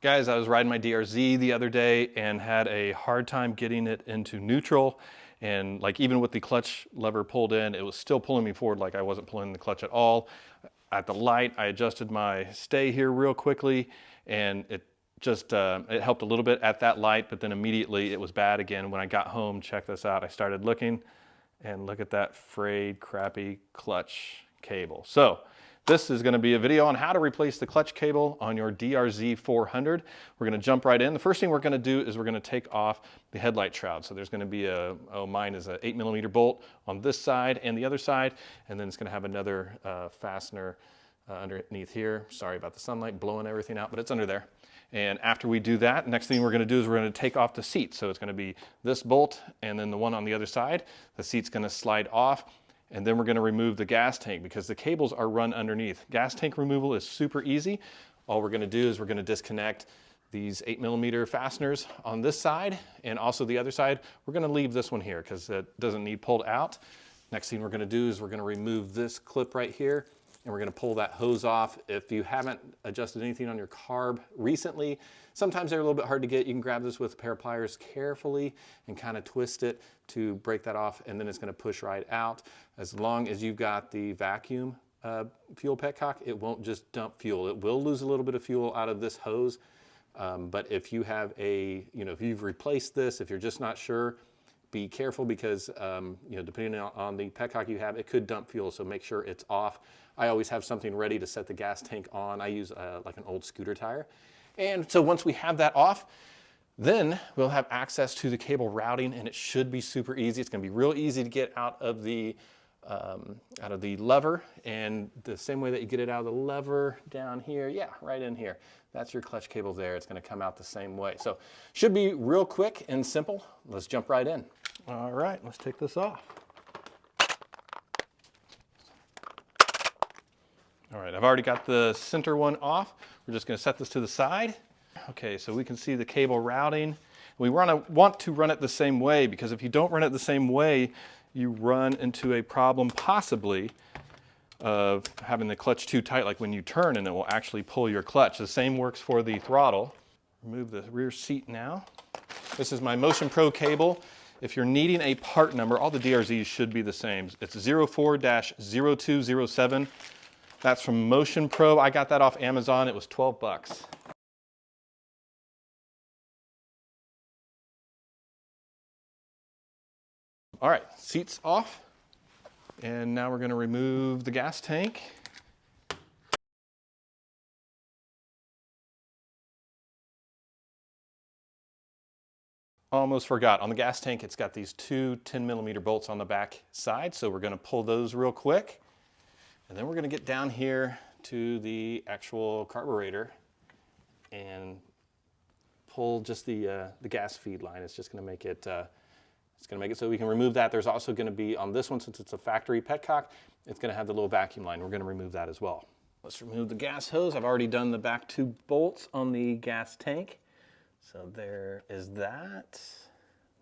Guys, I was riding my DRZ the other day and had a hard time getting it into neutral. And like even with the clutch lever pulled in, it was still pulling me forward like I wasn't pulling the clutch at all. At the light, I adjusted my stay here real quickly and it just, it helped a little bit at that light, but then immediately it was bad again. When I got home, check this out, I started looking and look at that frayed, crappy clutch cable. So this is going to be a video on how to replace the clutch cable on your DRZ400. We're going to jump right in. The first thing we're going to do is we're going to take off the headlight shroud. So there's going to be mine is an 8mm bolt on this side and the other side, and then it's going to have another fastener underneath here. Sorry about the sunlight blowing everything out, but it's under there. And after we do that, next thing we're going to do is we're going to take off the seat. So it's going to be this bolt and then the one on the other side. The seat's going to slide off. And then we're going to remove the gas tank because the cables are run underneath. Gas tank removal is super easy. All we're going to do is we're going to disconnect these 8mm fasteners on this side, and also the other side. We're going to leave this one here because it doesn't need pulled out. Next thing we're going to do is we're going to remove this clip right here, and we're going to pull that hose off. If you haven't adjusted anything on your carb recently, sometimes they're a little bit hard to get. You can grab this with a pair of pliers carefully and kind of twist it to break that off, and then it's going to push right out. As long as you've got the vacuum fuel petcock, it won't just dump fuel. It will lose a little bit of fuel out of this hose, but if you have if you've replaced this, if you're just not sure, be careful because depending on the petcock you have, it could dump fuel, so make sure it's off. I always have something ready to set the gas tank on. I use like an old scooter tire. And so once we have that off, then we'll have access to the cable routing, and it should be super easy. It's going to be real easy to get out of the lever, and the same way that you get it out of the lever down here, yeah, right in here. That's your clutch cable there. It's going to come out the same way. So should be real quick and simple. Let's jump right in. All right, let's take this off. All right, I've already got the center one off. We're just going to set this to the side. Okay, so we can see the cable routing. We want to run it the same way, because if you don't run it the same way, you run into a problem possibly of having the clutch too tight, like when you turn and it will actually pull your clutch. The same works for the throttle. Remove the rear seat now. This is my Motion Pro cable. If you're needing a part number, all the DRZs should be the same. It's 04-0207. That's from Motion Pro. I got that off Amazon. It was 12 bucks. All right, seat's off. And now we're going to remove the gas tank. Almost forgot, on the gas tank it's got these two 10mm bolts on the back side, so we're going to pull those real quick. And then we're going to get down here to the actual carburetor and pull just the gas feed line. It's just going to make it so we can remove that. There's also going to be, on this one, since it's a factory petcock, it's going to have the little vacuum line. We're going to remove that as well. Let's remove the gas hose. I've already done the back two bolts on the gas tank. So there is that.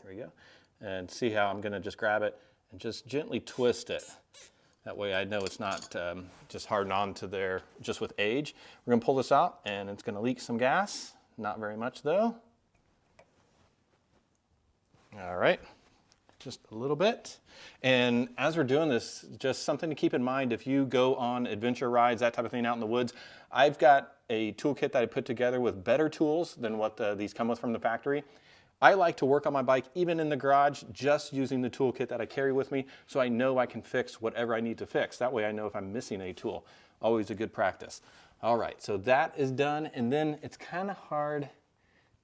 There we go. And see how I'm going to just grab it and just gently twist it. That way I know it's not just hardened onto there just with age. We're going to pull this out and it's going to leak some gas. Not very much though. All right. Just a little bit. And as we're doing this, just something to keep in mind if you go on adventure rides, that type of thing out in the woods. I've got a toolkit that I put together with better tools than what these come with from the factory. I like to work on my bike even in the garage just using the toolkit that I carry with me, so I know I can fix whatever I need to fix. That way I know if I'm missing a tool. Always a good practice. All right, so that is done, and then it's kind of hard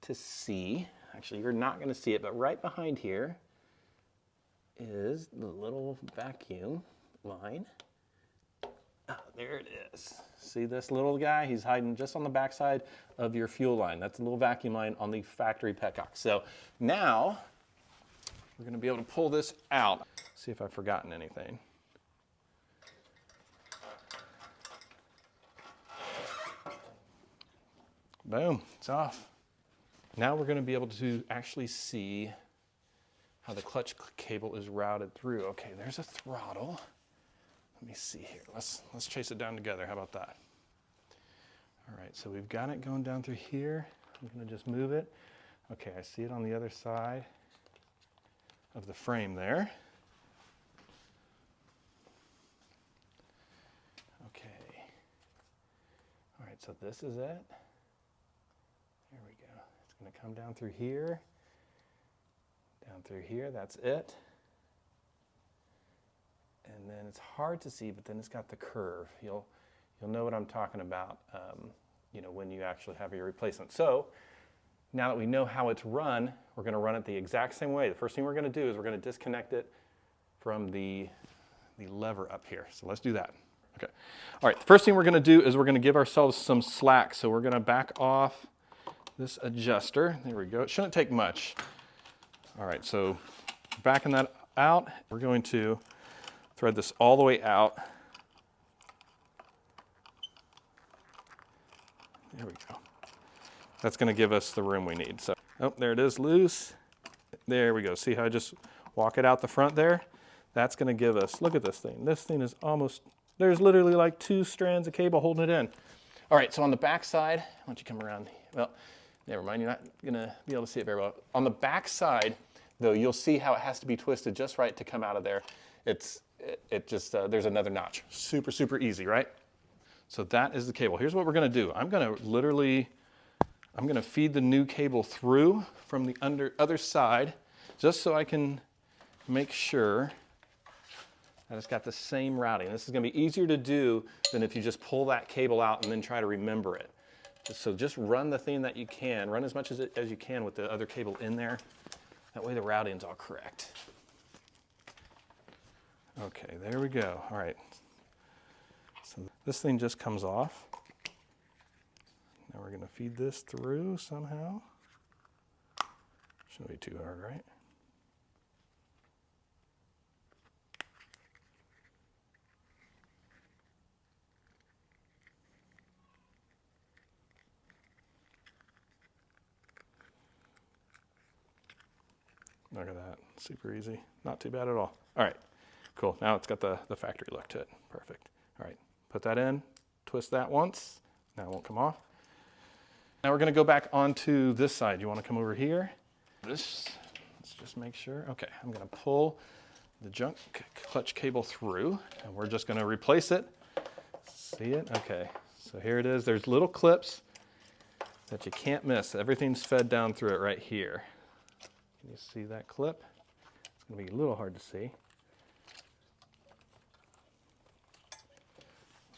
to see. Actually, you're not going to see it, but right behind here is the little vacuum line. Ah, there it is. See this little guy? He's hiding just on the backside of your fuel line. That's a little vacuum line on the factory petcock. So now we're going to be able to pull this out. See if I've forgotten anything. Boom, it's off. Now we're going to be able to actually see how the clutch cable is routed through. Okay, there's a throttle. Let me see here. Let's chase it down together. How about that? All right, so we've got it going down through here. I'm gonna just move it. Okay, I see it on the other side of the frame there. Okay. All right, so this is it. There we go. It's gonna come down through here, that's it. And then it's hard to see, but then it's got the curve. You'll know what I'm talking about, you know, when you actually have your replacement. So now that we know how it's run, we're going to run it the exact same way. The first thing we're going to do is we're going to disconnect it from the lever up here. So let's do that. Okay. All right. The first thing we're going to do is we're going to give ourselves some slack. So we're going to back off this adjuster. There we go. It shouldn't take much. All right. So backing that out, we're going to thread this all the way out. There we go. That's going to give us the room we need. So, oh, there it is, loose. There we go. See how I just walk it out the front there? That's going to give us, look at this thing. This thing is almost, there's literally like 2 strands of cable holding it in. All right, so on the back side, why don't you come around? Well, never mind, you're not going to be able to see it very well. On the back side, though, you'll see how it has to be twisted just right to come out of there. It just, there's another notch. Super, super easy, right? So that is the cable. Here's what we're going to do. I'm going to feed the new cable through from the other side, just so I can make sure that it's got the same routing. This is going to be easier to do than if you just pull that cable out and then try to remember it. So just run the thing that you can. Run as much as you can with the other cable in there. That way the routing's all correct. Okay, there we go. All right. So this thing just comes off. Now we're going to feed this through somehow. Shouldn't be too hard, right? Look at that, super easy. Not too bad at all. All right, cool. Now it's got the factory look to it. Perfect. All right, put that in, twist that once. Now it won't come off. Now we're going to go back onto this side. You want to come over here? Let's just make sure. Okay, I'm going to pull the junk clutch cable through, and we're just going to replace it. See it? Okay, so here it is. There's little clips that you can't miss. Everything's fed down through it right here. Can you see that clip? It's going to be a little hard to see.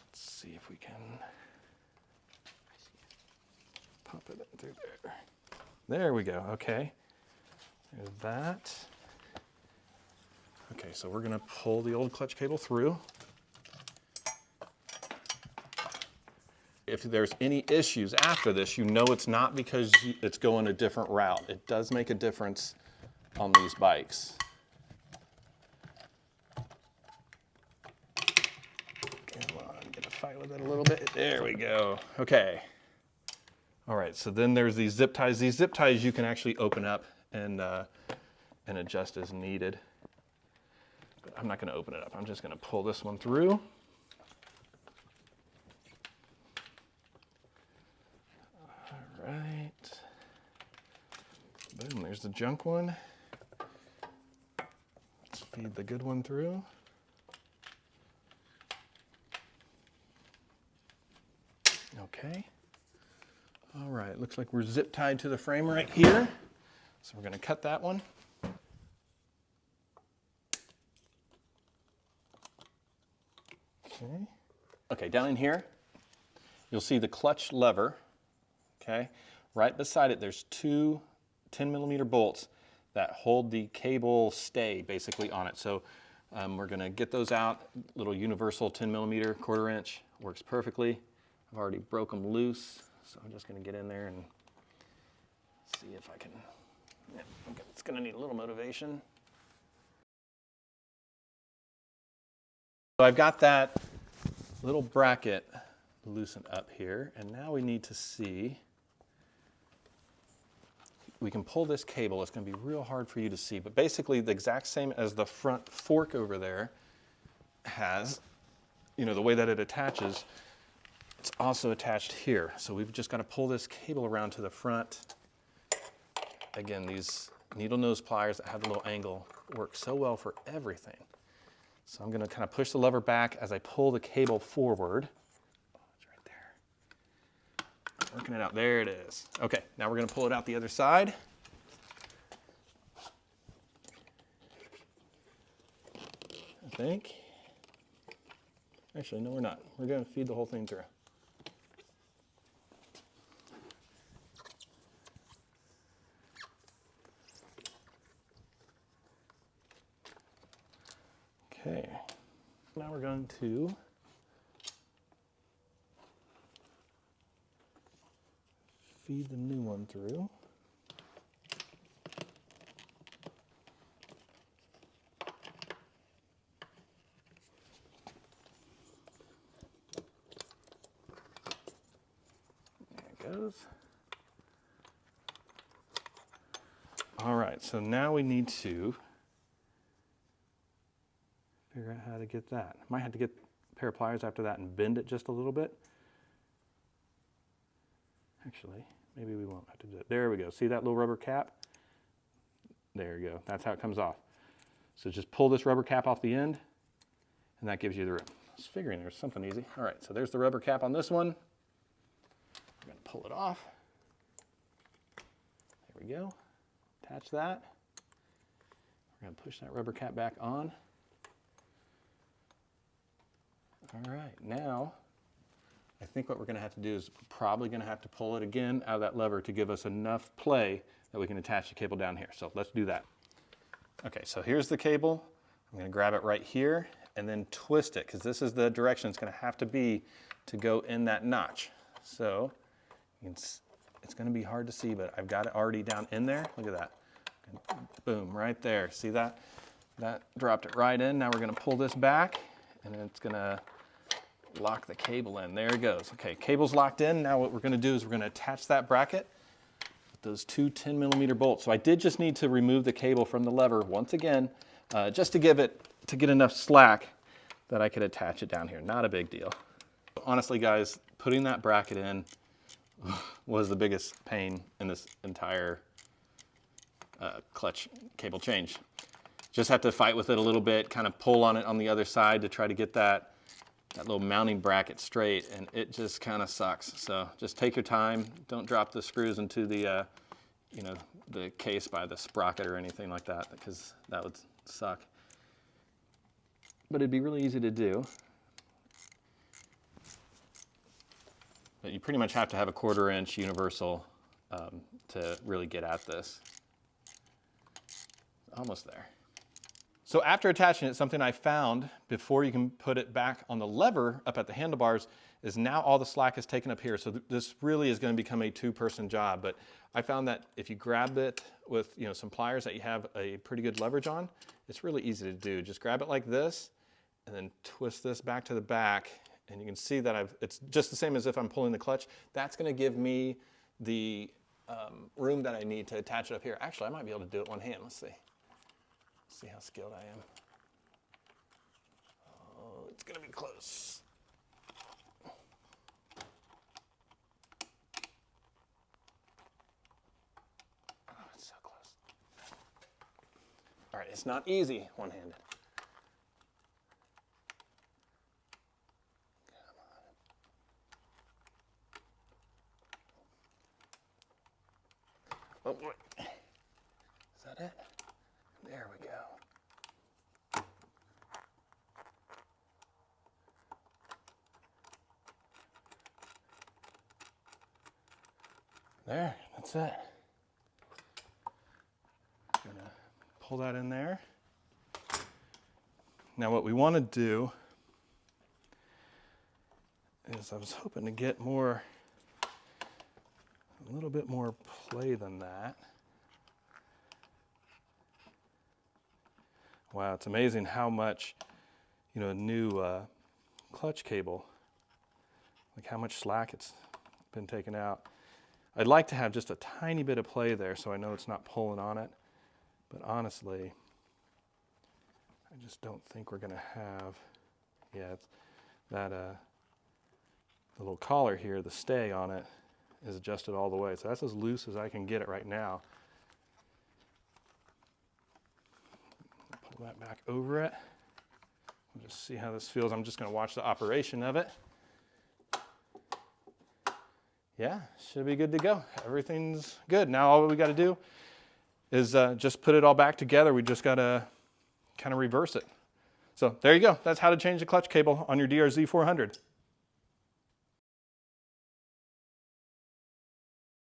Let's see if we can pop it in through there. There we go. Okay. There's that. Okay, so we're going to pull the old clutch cable through. If there's any issues after this, you know it's not because it's going a different route. It does make a difference on these bikes. Come on, get a fight with it a little bit. There we go. Okay. All right, so then there's these zip ties. These zip ties you can actually open up and adjust as needed. But I'm not going to open it up. I'm just going to pull this one through. All right. Boom, there's the junk one. Let's feed the good one through. Okay. All right, looks like we're zip tied to the frame right here. So we're going to cut that one. Okay. Okay, down in here, you'll see the clutch lever. Okay, right beside it, there's 2 10mm bolts that hold the cable stay basically on it. So we're going to get those out. Little universal 10mm, 1/4 inch, works perfectly. I've already broke them loose, so I'm just going to get in there and see if I can. Yeah, okay. It's going to need a little motivation. So I've got that little bracket loosened up here, and now we need to see. We can pull this cable. It's going to be real hard for you to see, but basically the exact same as the front fork over there has, you know, the way that it attaches it's also attached here. So we've just got to pull this cable around to the front. Again, these needle nose pliers that have a little angle work so well for everything. So I'm going to kind of push the lever back as I pull the cable forward. Oh, it's right there. Working it out. There it is. Okay, now we're going to pull it out the other side. I think. Actually, no, we're not. We're going to feed the whole thing through. Okay, now we're going to feed the new one through. There it goes. All right, so now we need to figure out how to get that. Might have to get a pair of pliers after that and bend it just a little bit. Actually, maybe we won't have to do it. There we go. See that little rubber cap? There you go. That's how it comes off. So just pull this rubber cap off the end, and that gives you the room. I was figuring there's something easy. All right, so there's the rubber cap on this one. We're going to pull it off. There we go. Attach that. We're going to push that rubber cap back on. All right, now I think what we're going to have to do is probably going to have to pull it again out of that lever to give us enough play that we can attach the cable down here. So let's do that. Okay, so here's the cable. I'm going to grab it right here and then twist it, because this is the direction it's going to have to be to go in that notch. So it's going to be hard to see, but I've got it already down in there. Look at that. Boom, right there. See that? That dropped it right in. Now we're going to pull this back, and it's going to lock the cable in. There it goes. Okay, cable's locked in. Now what we're going to do is we're going to attach that bracket with those two 10mm bolts. So I did just need to remove the cable from the lever once again, just to get enough slack that I could attach it down here. Not a big deal. Honestly, guys, putting that bracket in was the biggest pain in this entire clutch cable change. Just have to fight with it a little bit, kind of pull on it on the other side to try to get that little mounting bracket straight, and it just kind of sucks. So just take your time. Don't drop the screws into the, the case by the sprocket or anything like that, because that would suck. But it'd be really easy to do. But you pretty much have to have a 1/4 inch universal to really get at this. Almost there. So after attaching it, something I found before you can put it back on the lever up at the handlebars is now all the slack is taken up here. So this really is going to become a 2-person job. But I found that if you grab it with some pliers that you have a pretty good leverage on, it's really easy to do. Just grab it like this and then twist this back to the back. And you can see that it's just the same as if I'm pulling the clutch. That's going to give me the room that I need to attach it up here. Actually, I might be able to do it one hand. Let's see. See how skilled I am. Oh, it's going to be close. Oh, it's so close. All right, it's not easy one-handed. Come on. Oh, boy. Is that it? There we go. There, that's it. I'm gonna pull that in there. Now what we want to do is I was hoping to get a little bit more play than that. Wow, it's amazing how much, a new clutch cable, like how much slack it's been taken out. I'd like to have just a tiny bit of play there so I know it's not pulling on it, but honestly, I just don't think we're gonna have, it's that the little collar here, the stay on it, is adjusted all the way. So that's as loose as I can get it right now. Pull that back over it. We'll just see how this feels. I'm just going to watch the operation of it. Yeah, should be good to go. Everything's good. Now all we got to do is just put it all back together. We just got to kind of reverse it. So there you go. That's how to change the clutch cable on your DRZ400.